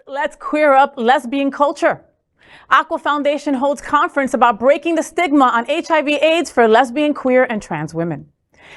Let's queer up lesbian culture. Aqua Foundation holds conference about breaking the stigma on HIV/AIDS for lesbian, queer, and trans women.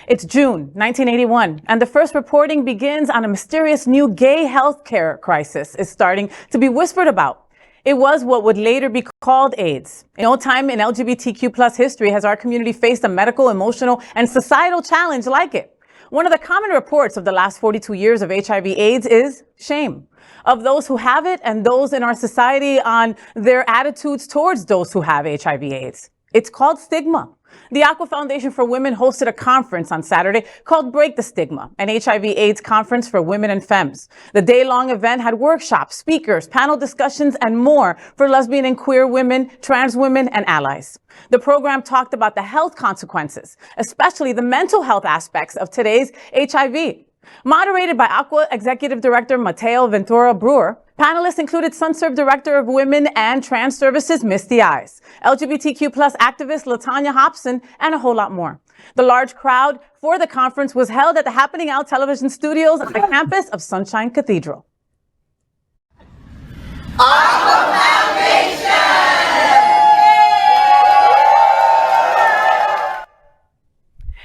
It's June 1981, and the first reporting begins on a mysterious new gay healthcare crisis is starting to be whispered about. It was what would later be called AIDS. In no time in LGBTQ plus history has our community faced a medical, emotional, and societal challenge like it. One of the common reports of the last 42 years of HIV/AIDS is shame of those who have it and those in our society on their attitudes towards those who have HIV/AIDS. It's called stigma. The Aqua Foundation for Women hosted a conference on Saturday called Break The Stigma, an HIV/AIDS Conference for Women and Femmes. The day-long event had workshops, speakers, panel discussions, and more for lesbian and queer women, trans women, and allies. The program talked about the health consequences, especially the mental health aspects of today's HIV. Moderated by Aqua Executive Director Mateo Ventura Bruer, panelists included Sunserve Director of Women and Trans Services Misty Eyez, LGBTQ plus activist LaTonya Hopson, and a whole lot more. The large crowd for the conference was held at the Happening Out television studios on the campus of Sunshine Cathedral. Aqua Foundation!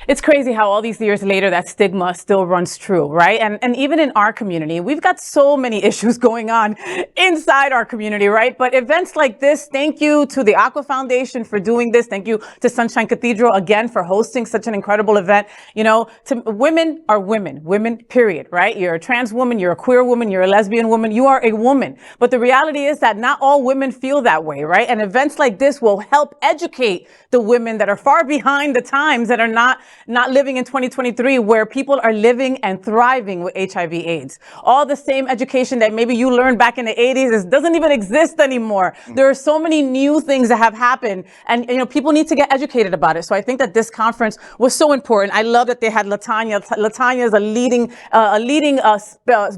It's crazy how all these years later that stigma still runs true, right? And even in our community, we've got so many issues going on inside our community, right? But events like this, thank you to the Aqua Foundation for doing this. Thank you to Sunshine Cathedral again for hosting such an incredible event. You know, women are women, period, right? You're a trans woman, you're a queer woman, you're a lesbian woman, you are a woman. But the reality is that not all women feel that way, right? And events like this will help educate the women that are far behind the times, that are not living in 2023, where people are living and thriving with HIV/AIDS. All the same education that maybe you learned back in the 80s doesn't even exist anymore. There are so many new things that have happened, and you know, people need to get educated about it. So I think that this conference was so important. I love that they had LaTonya. LaTonya is a leading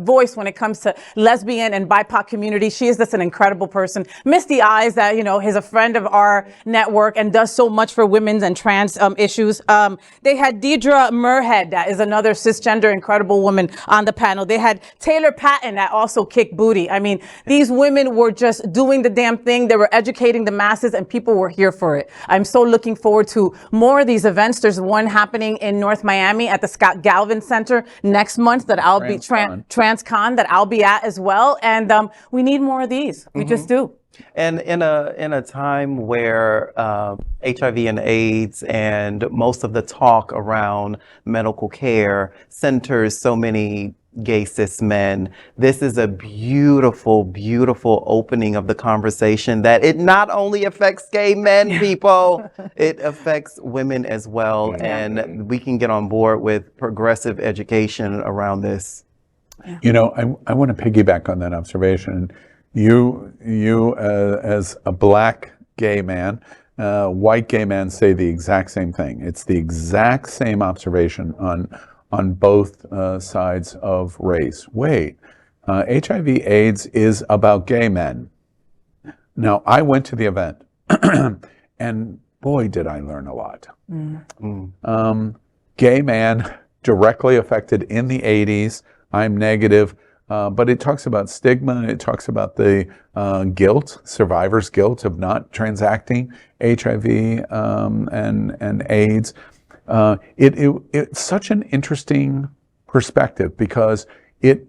voice when it comes to lesbian and BIPOC community. She is just an incredible person. Misty Eyez, that you know, is a friend of our network and does so much for women's and trans issues. They had Deidre Murhead, that is another cisgender incredible woman on the panel. They had Taylor Patton, that also kicked booty. I mean, these women were just doing the damn thing. They were educating the masses, and people were here for it. I'm so looking forward to more of these events. There's one happening in North Miami at the Scott Galvin Center next month that I'll be TransCon that I'll be at as well. And we need more of these. We just do. And in a time where HIV and AIDS and most of the talk around medical care centers so many gay cis men, this is a beautiful, beautiful opening of the conversation that it not only affects gay men, people, it affects women as well. And we can get on board with progressive education around this. You know, I want to piggyback on that observation. You as a black gay man, white gay men say the exact same thing. It's the exact same observation on both sides of race. Wait, HIV/AIDS is about gay men. Now, I went to the event, and boy, did I learn a lot. Gay man directly affected in the 80s. I'm negative. But it talks about stigma. It talks about the guilt, survivor's guilt of not transacting HIV and AIDS. It's such an interesting perspective because it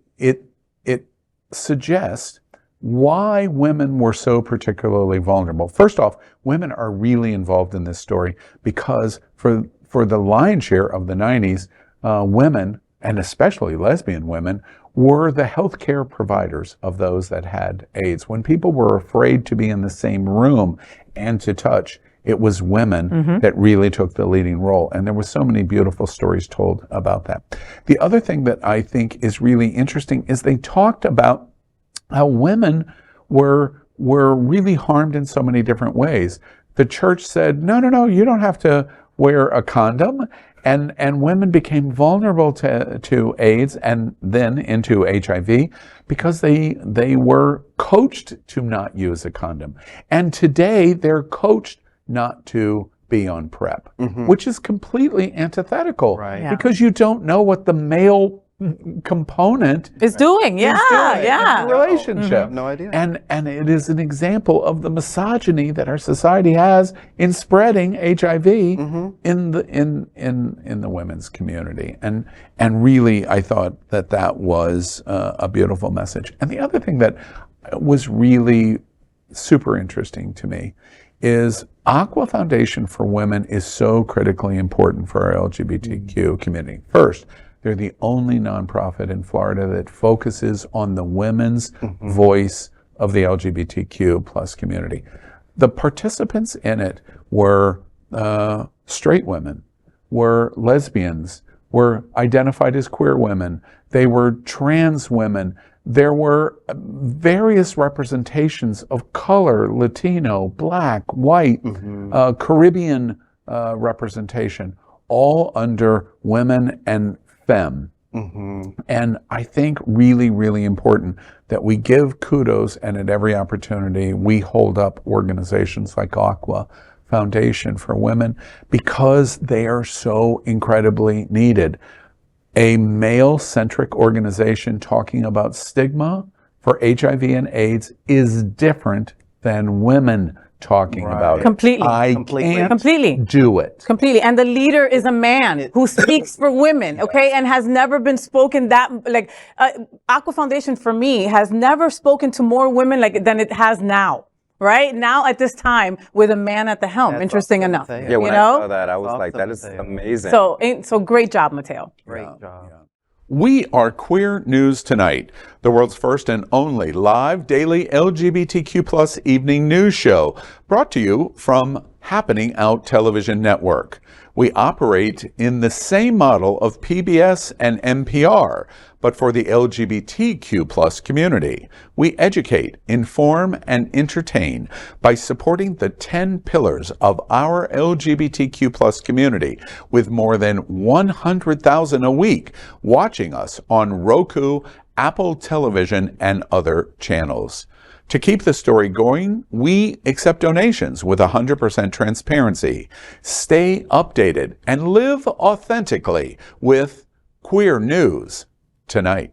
suggests why women were so particularly vulnerable. First off, women are really involved in this story because for the lion's share of the 90s, women, and especially lesbian women, were the healthcare providers of those that had AIDS. When people were afraid to be in the same room and to touch, it was women that really took the leading role. And there were so many beautiful stories told about that. The other thing that I think is really interesting is they talked about how women were really harmed in so many different ways. The church said, no, you don't have to wear a condom. And women became vulnerable to AIDS and then into HIV because they were coached to not use a condom. And today they're coached not to be on PrEP, which is completely antithetical because you don't know what the male component Is doing, is doing yeah. in the relationship. No idea. And it is an example of the misogyny that our society has in spreading HIV in the women's community. And really, I thought that was a beautiful message. And the other thing that was really super interesting to me is Aqua Foundation for Women is so critically important for our LGBTQ community. First, they're the only nonprofit in Florida that focuses on the women's voice of the LGBTQ plus community. The participants in it were straight women, were lesbians, were identified as queer women, they were trans women. There were various representations of color, Latino, Black, white, Caribbean representation, all under Women and Femme. And I think really, really important that we give kudos, and at every opportunity we hold up organizations like Aqua Foundation for Women because they are so incredibly needed. A male-centric organization talking about stigma for HIV and AIDS is different than women talking about it. Completely. I can't do it. Completely. And the leader is a man who speaks for women, okay, and has never been spoken that, like, Aqua Foundation for me has never spoken to more women than it has now. Right now, at this time, with a man at the helm. That's Interesting awesome, enough. Mateo. Yeah, when you I know? saw that, I was like, that is amazing. So great job, Mateo. Great job. We are Queer News Tonight, the world's first and only live daily LGBTQ plus evening news show, brought to you from Happening Out Television Network. We operate in the same model of PBS and NPR, but for the LGBTQ plus community. We educate, inform, and entertain by supporting the 10 pillars of our LGBTQ plus community, with more than 100,000 a week watching us on Roku, Apple Television, and other channels. To keep the story going, we accept donations with 100% transparency. Stay updated and live authentically with Queer News Tonight.